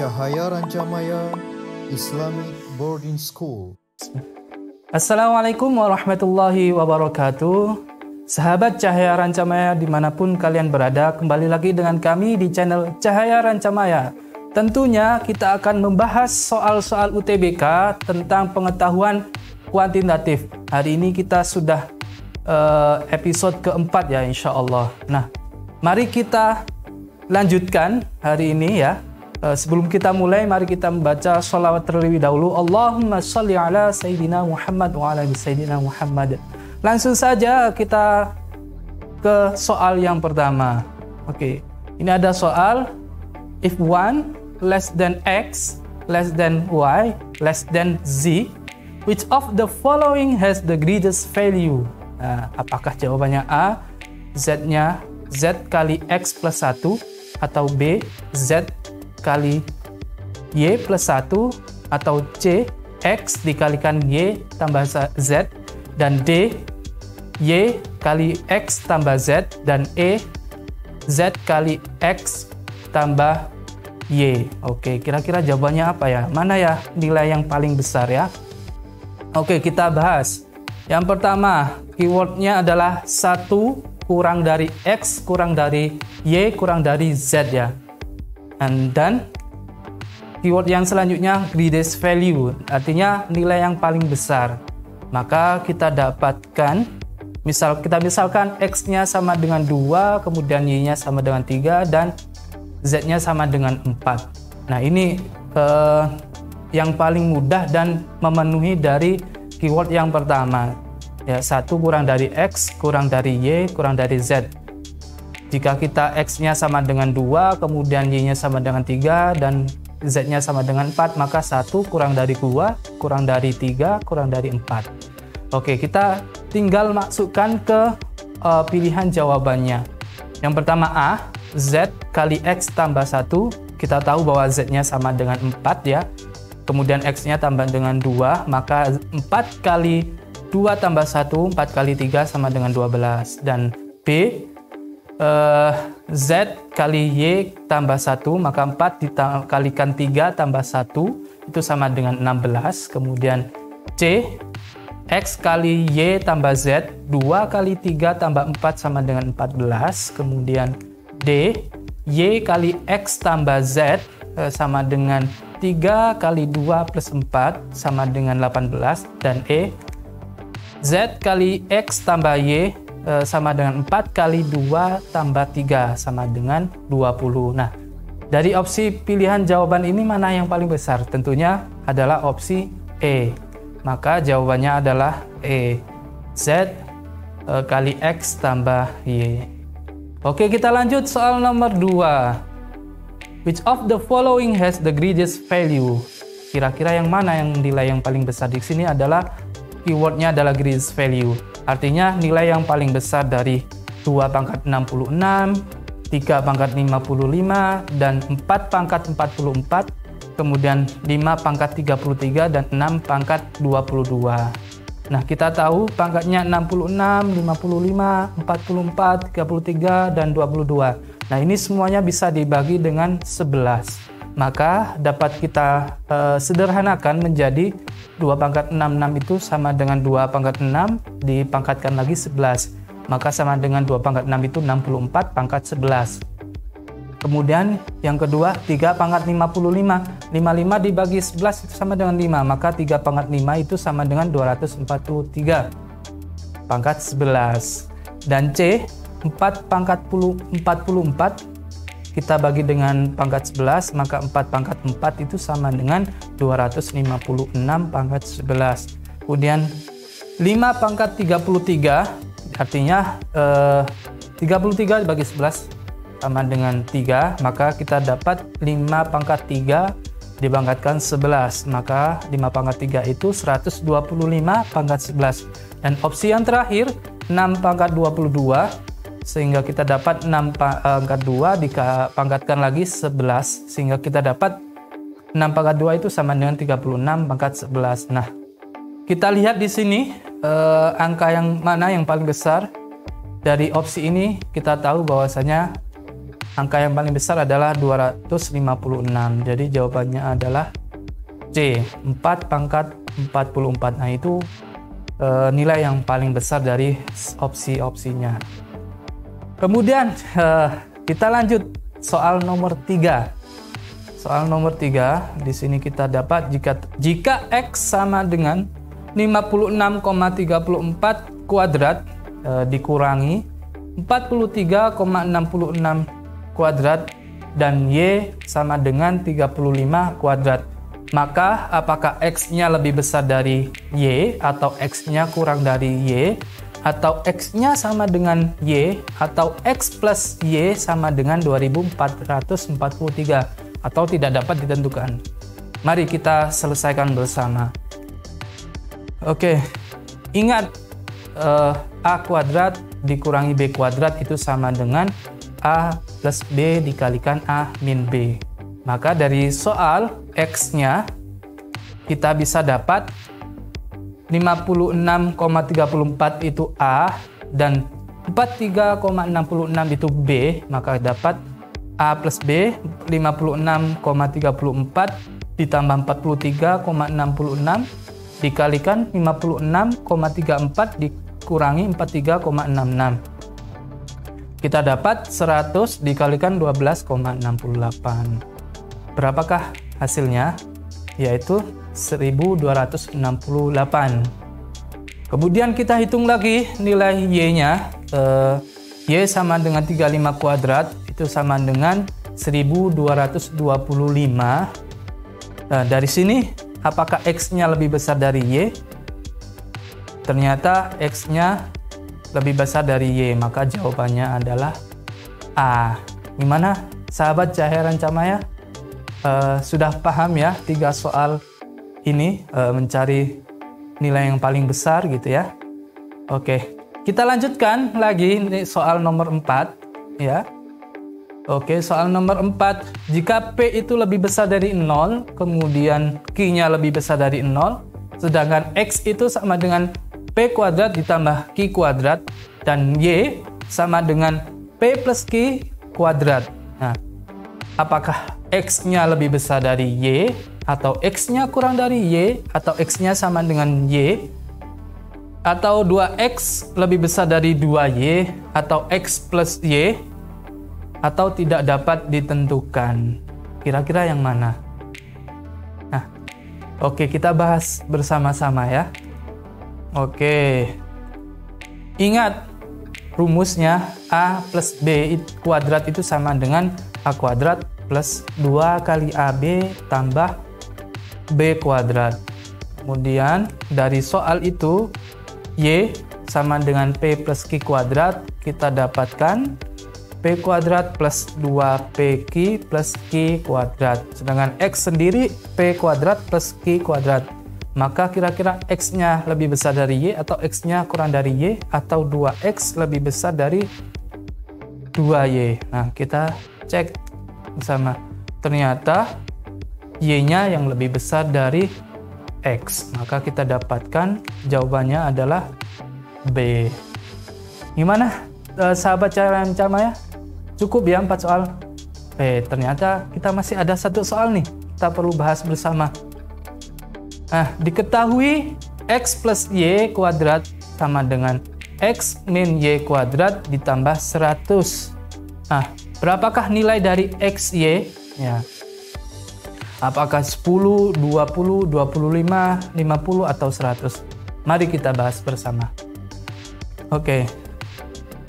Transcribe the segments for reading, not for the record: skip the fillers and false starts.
Cahaya Rancamaya Islamic Boarding School. Assalamualaikum warahmatullahi wabarakatuh. Sahabat Cahaya Rancamaya dimanapun kalian berada, kembali lagi dengan kami di channel Cahaya Rancamaya. Tentunya kita akan membahas soal-soal UTBK tentang pengetahuan kuantitatif. Hari ini kita sudah episode keempat ya, insya Allah. Nah, mari kita lanjutkan hari ini ya. Sebelum kita mulai, mari kita membaca sholawat terlebih dahulu. Allahumma sholli ala Sayyidina Muhammad wa ala Sayyidina Muhammad. Langsung saja kita ke soal yang pertama. Oke, ini ada soal. If 1 less than X, less than Y, less than Z, which of the following has the greatest value? Nah, apakah jawabannya A, Z-nya Z kali X plus 1, atau B, Z kali Y plus 1, atau C, X dikalikan Y tambah Z, dan D, Y kali X tambah Z, dan E, Z kali X tambah Y. Oke, kira-kira jawabannya apa ya? Mana ya nilai yang paling besar ya? Oke, kita bahas. Yang pertama, keywordnya adalah 1 kurang dari X, kurang dari Y, kurang dari Z ya. Dan keyword yang selanjutnya greatest value, artinya nilai yang paling besar. Maka kita dapatkan, misalkan X-nya sama dengan 2, kemudian Y-nya sama dengan 3, dan Z-nya sama dengan 4. Nah, ini yang paling mudah dan memenuhi dari keyword yang pertama. Ya, 1 kurang dari X, kurang dari Y, kurang dari Z. Jika kita X-nya sama dengan 2, kemudian Y-nya sama dengan 3, dan Z-nya sama dengan 4, maka 1 kurang dari 2, kurang dari 3, kurang dari 4. Oke, kita tinggal masukkan ke pilihan jawabannya. Yang pertama A, Z kali X tambah 1. Kita tahu bahwa Z-nya sama dengan 4 ya. Kemudian X-nya tambah dengan 2, maka 4 kali 2 tambah 1, 4 kali 3 sama dengan 12. Dan B, Z kali Y tambah 1, maka 4 dikalikan 3 tambah 1, itu sama dengan 16. Kemudian C, X kali Y tambah Z, 2 kali 3 tambah 4 sama dengan 14. Kemudian D, Y kali X tambah Z sama dengan 3 kali 2 plus 4 sama dengan 18. Dan E, Z kali X tambah Y sama dengan 4 kali 2 tambah 3 sama dengan 20. Nah, dari opsi pilihan jawaban ini mana yang paling besar? Tentunya adalah opsi E. Maka jawabannya adalah E, Z kali X tambah Y. Oke, kita lanjut soal nomor 2. Which of the following has the greatest value? Kira-kira yang mana yang nilai yang paling besar? Di sini adalah keywordnya adalah greatest value. Artinya nilai yang paling besar dari 2 pangkat 66, 3 pangkat 55, dan 4 pangkat 44, kemudian 5 pangkat 33, dan 6 pangkat 22. Nah, kita tahu pangkatnya 66, 55, 44, 33, dan 22. Nah, ini semuanya bisa dibagi dengan 11. Maka dapat kita sederhanakan menjadi 2 pangkat 66 itu sama dengan 2 pangkat 6 dipangkatkan lagi 11. Maka sama dengan 2 pangkat 6 itu 64 pangkat 11. Kemudian yang kedua 3 pangkat 55. 55 dibagi 11 itu sama dengan 5. Maka 3 pangkat 5 itu sama dengan 243 pangkat 11. Dan C, 4 pangkat 44 kita bagi dengan pangkat 11, maka 4 pangkat 4 itu sama dengan 256 pangkat 11. Kemudian 5 pangkat 33, artinya 33 bagi 11 sama dengan 3, maka kita dapat 5 pangkat 3 dibangkatkan 11, maka 5 pangkat 3 itu 125 pangkat 11. Dan opsi yang terakhir 6 pangkat 22, sehingga kita dapat 6 pangkat 2 dipangkatkan lagi 11, sehingga kita dapat 6 pangkat 2 itu sama dengan 36 pangkat 11. Nah, kita lihat di sini angka yang mana yang paling besar. Dari opsi ini kita tahu bahwasanya angka yang paling besar adalah 256. Jadi jawabannya adalah C, 4 pangkat 44. Nah, itu nilai yang paling besar dari opsi-opsinya. Kemudian kita lanjut soal nomor 3. Soal nomor 3, di sini kita dapat jika X sama dengan 56,34 kuadrat dikurangi 43,66 kuadrat dan Y sama dengan 35 kuadrat. Maka apakah X-nya lebih besar dari Y atau X-nya kurang dari Y, atau X-nya sama dengan Y, atau X plus Y sama dengan 2443, atau tidak dapat ditentukan. Mari kita selesaikan bersama. Oke, ingat A kuadrat dikurangi B kuadrat itu sama dengan A plus B dikalikan A min B. Maka dari soal X-nya kita bisa dapat 56,34 itu A dan 43,66 itu B. Maka dapat A plus B 56,34 ditambah 43,66 dikalikan 56,34 dikurangi 43,66. Kita dapat 100 dikalikan 12,68. Berapakah hasilnya? Yaitu 1268. Kemudian kita hitung lagi nilai Y-nya. Y sama dengan 35 kuadrat itu sama dengan 1225. Nah, dari sini apakah X-nya lebih besar dari Y? Ternyata X-nya lebih besar dari Y, maka jawabannya adalah A. Gimana sahabat Cahaya Rancamaya? Sudah paham ya 3 soal ini mencari nilai yang paling besar gitu ya. Oke, kita lanjutkan lagi soal nomor 4 ya. Oke, soal nomor 4, jika P itu lebih besar dari 0, kemudian Q-nya lebih besar dari 0, sedangkan X itu sama dengan P kuadrat ditambah Q kuadrat, dan Y sama dengan P plus Q kuadrat. Nah, apakah X-nya lebih besar dari Y, atau X-nya kurang dari Y, atau X-nya sama dengan Y, atau 2X lebih besar dari 2Y, atau X plus Y, atau tidak dapat ditentukan? Kira-kira yang mana? Nah, oke, kita bahas bersama-sama ya. Oke, ingat rumusnya A plus B kuadrat itu sama dengan A kuadrat plus 2 kali AB tambah B kuadrat. Kemudian dari soal itu Y sama dengan P plus Q kuadrat, kita dapatkan P kuadrat plus 2PQ plus Q kuadrat. Sedangkan X sendiri P kuadrat plus Q kuadrat. Maka kira-kira X-nya lebih besar dari Y atau X-nya kurang dari Y, atau 2X lebih besar dari 2Y. Nah, kita cek bersama. Ternyata Y-nya yang lebih besar dari X. Maka kita dapatkan jawabannya adalah B. Gimana sahabat Cahaya Rancamaya? Cukup ya 4 soal? Ternyata kita masih ada 1 soal nih. Kita perlu bahas bersama. Nah, diketahui X plus Y kuadrat sama dengan X min Y kuadrat ditambah 100. Nah, berapakah nilai dari XY? Ya. Apakah 10, 20, 25, 50, atau 100? Mari kita bahas bersama. Oke.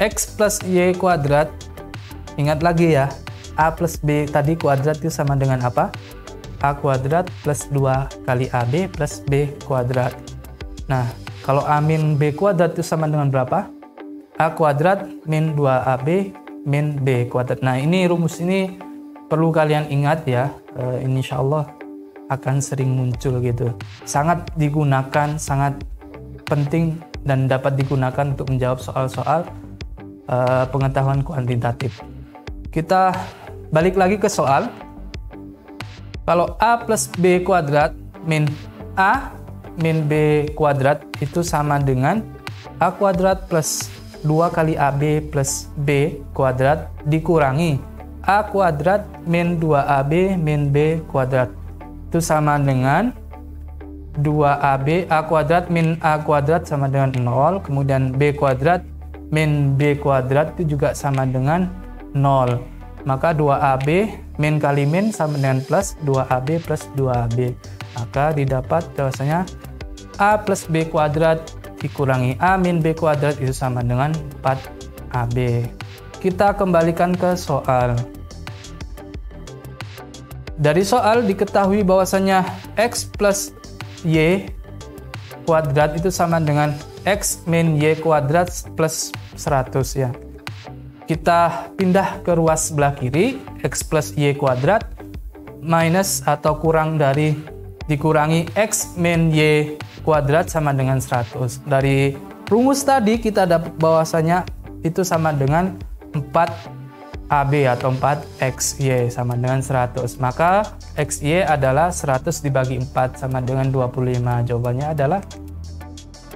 X plus Y kuadrat, ingat lagi ya, A plus B tadi kuadrat itu sama dengan apa? A kuadrat plus 2 kali AB plus B kuadrat. Nah, kalau A min B kuadrat itu sama dengan berapa? A kuadrat min 2AB min B kuadrat. Nah, ini rumus ini perlu kalian ingat ya. Insya Allah akan sering muncul gitu. Sangat digunakan, sangat penting dan dapat digunakan untuk menjawab soal-soal pengetahuan kuantitatif. Kita balik lagi ke soal. Kalau A plus B kuadrat min A min B kuadrat itu sama dengan A kuadrat plus 2 kali AB plus B kuadrat dikurangi A kuadrat min 2AB min B kuadrat. Itu sama dengan 2AB A kuadrat min A kuadrat sama dengan 0. Kemudian B kuadrat min B kuadrat itu juga sama dengan 0. Maka 2AB min kali min sama dengan plus 2AB plus 2AB. Maka didapat bahwasanya A plus B kuadrat dikurangi A min B kuadrat itu sama dengan 4AB. Kita kembalikan ke soal. Dari soal diketahui bahwasanya X plus Y kuadrat itu sama dengan X min Y kuadrat plus 100 ya. Kita pindah ke ruas sebelah kiri, X plus Y kuadrat minus atau kurang dari dikurangi X min Y kuadrat sama dengan 100. Dari rumus tadi kita dapat bahwasanya itu sama dengan 4AB atau 4XY sama dengan 100. Maka XY adalah 100 dibagi 4 sama dengan 25. Jawabannya adalah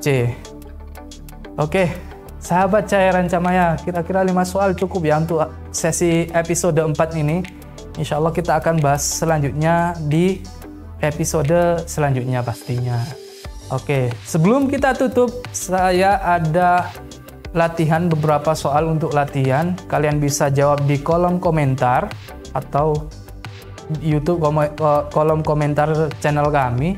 C. Oke, sahabat Cahaya Rancamaya, kira-kira 5 soal cukup ya untuk sesi episode 4 ini. Insya Allah kita akan bahas selanjutnya di episode selanjutnya pastinya. Oke, sebelum kita tutup, saya ada latihan, beberapa soal untuk latihan. Kalian bisa jawab di kolom komentar atau YouTube kolom komentar channel kami.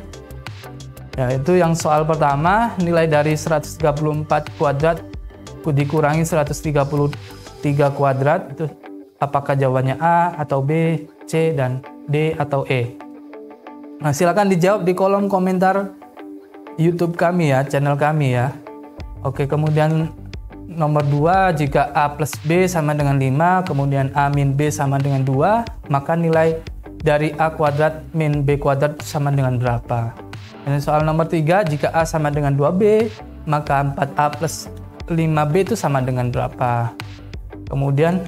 Yaitu yang soal pertama, nilai dari 134 kuadrat dikurangi 133 kuadrat itu apakah jawabannya A atau B, C dan D atau E. Nah, silakan dijawab di kolom komentar YouTube kami ya, channel kami ya. Oke, kemudian nomor 2, jika A plus B sama dengan 5, kemudian A min B sama dengan 2, maka nilai dari A kuadrat min B kuadrat sama dengan berapa? Dan soal nomor 3, jika A sama dengan 2B, maka 4A plus 5B itu sama dengan berapa? Kemudian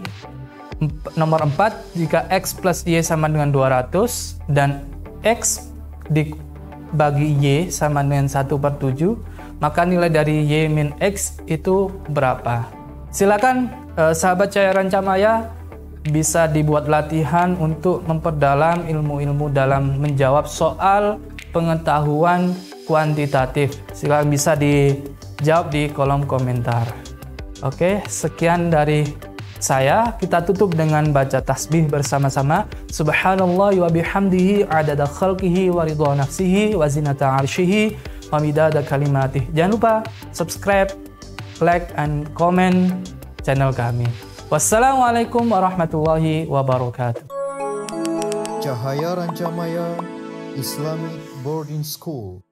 nomor 4, jika X plus Y sama dengan 200, dan X dibagi Y sama dengan 1/7, maka nilai dari Y min X itu berapa? Silakan sahabat Cahaya Rancamaya, bisa dibuat latihan untuk memperdalam ilmu-ilmu dalam menjawab soal pengetahuan kuantitatif. Silakan bisa dijawab di kolom komentar. Oke, sekian dari saya. Kita tutup dengan baca tasbih bersama-sama. Subhanallah wa bihamdihi adada khalqihi wa ridha nafsihi wa zinata arshihi wa midada kalimatih. Jangan lupa subscribe, like, and comment channel kami. Wassalamualaikum warahmatullahi wabarakatuh. Cahaya Rancamaya Islamic Boarding School.